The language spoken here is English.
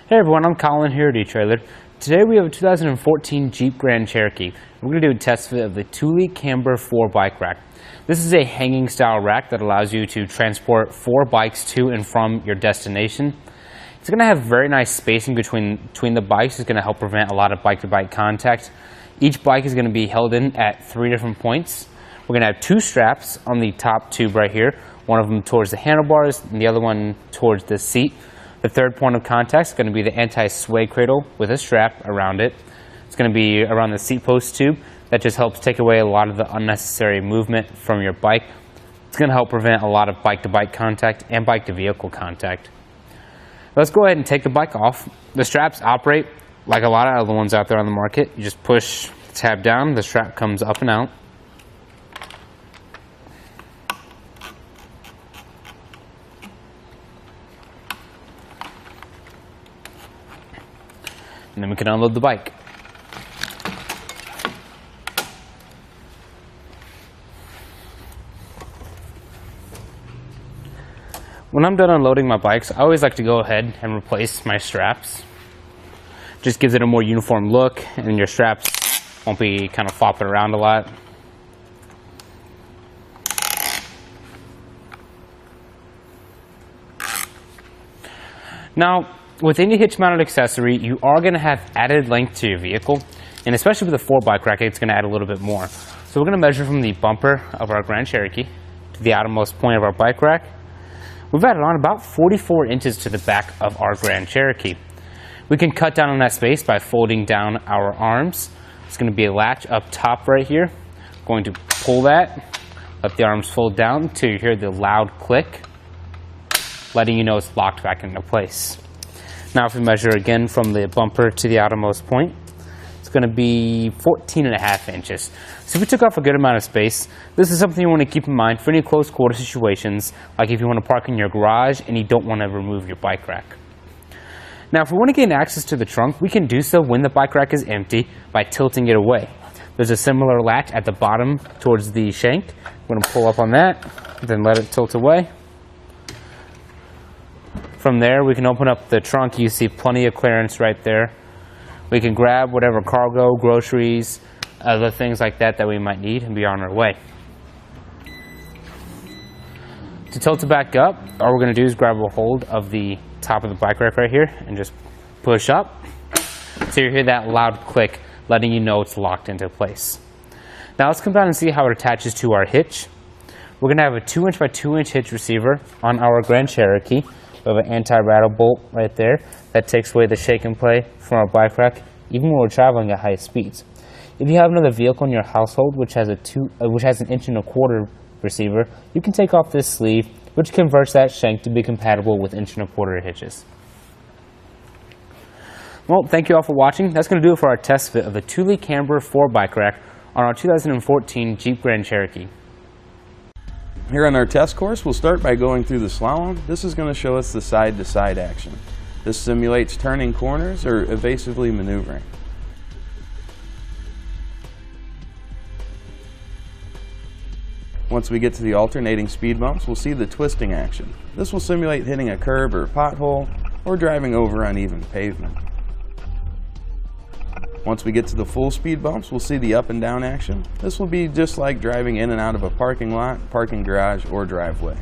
Hey everyone, I'm Colin here at eTrailer. Today we have a 2014 Jeep Grand Cherokee. We're going to do a test fit of the Thule Camber 4 bike rack. This is a hanging style rack that allows you to transport 4 bikes to and from your destination. It's going to have very nice spacing between the bikes. It's going to help prevent a lot of bike-to-bike contact. Each bike is going to be held in at 3 different points. We're going to have 2 straps on the top tube right here. One of them towards the handlebars and the other one towards the seat. The third point of contact is going to be the anti-sway cradle with a strap around it. It's going to be around the seat post tube. That just helps take away a lot of the unnecessary movement from your bike. It's going to help prevent a lot of bike-to-bike contact and bike-to-vehicle contact. Let's go ahead and take the bike off. The straps operate like a lot of other ones out there on the market. You just push the tab down, the strap comes up and out. And then we can unload the bike. When I'm done unloading my bikes, I always like to go ahead and replace my straps. Just gives it a more uniform look, and your straps won't be kind of flopping around a lot. Now, with any hitch-mounted accessory, you are going to have added length to your vehicle, and especially with a 4 bike rack, it's going to add a little bit more. So we're going to measure from the bumper of our Grand Cherokee to the outermost point of our bike rack. We've added on about 44 inches to the back of our Grand Cherokee. We can cut down on that space by folding down our arms. It's going to be a latch up top right here. Going to pull that, let the arms fold down until you hear the loud click, letting you know it's locked back into place. Now if we measure again from the bumper to the outermost point, it's going to be 14.5 inches. So we took off a good amount of space. This is something you want to keep in mind for any close quarter situations, like if you want to park in your garage and you don't want to remove your bike rack. Now if we want to gain access to the trunk, we can do so when the bike rack is empty by tilting it away. There's a similar latch at the bottom towards the shank. We're going to pull up on that, then let it tilt away. From there, we can open up the trunk. You see plenty of clearance right there. We can grab whatever cargo, groceries, other things like that that we might need and be on our way. To tilt it back up, all we're going to do is grab a hold of the top of the bike rack right here and just push up. So you hear that loud click, letting you know it's locked into place. Now let's come down and see how it attaches to our hitch. We're going to have a 2-inch by 2-inch hitch receiver on our Grand Cherokee. We have an anti-rattle bolt right there that takes away the shake and play from our bike rack, even when we're traveling at high speeds. If you have another vehicle in your household which has an 1.25-inch receiver, you can take off this sleeve, which converts that shank to be compatible with 1.25-inch hitches. Well, thank you all for watching. That's going to do it for our test fit of the Thule Camber 4 bike rack on our 2014 Jeep Grand Cherokee. Here on our test course, we'll start by going through the slalom. This is going to show us the side-to-side action. This simulates turning corners or evasively maneuvering. Once we get to the alternating speed bumps, we'll see the twisting action. This will simulate hitting a curb or pothole or driving over uneven pavement. Once we get to the full speed bumps, we'll see the up and down action. This will be just like driving in and out of a parking lot, parking garage, or driveway.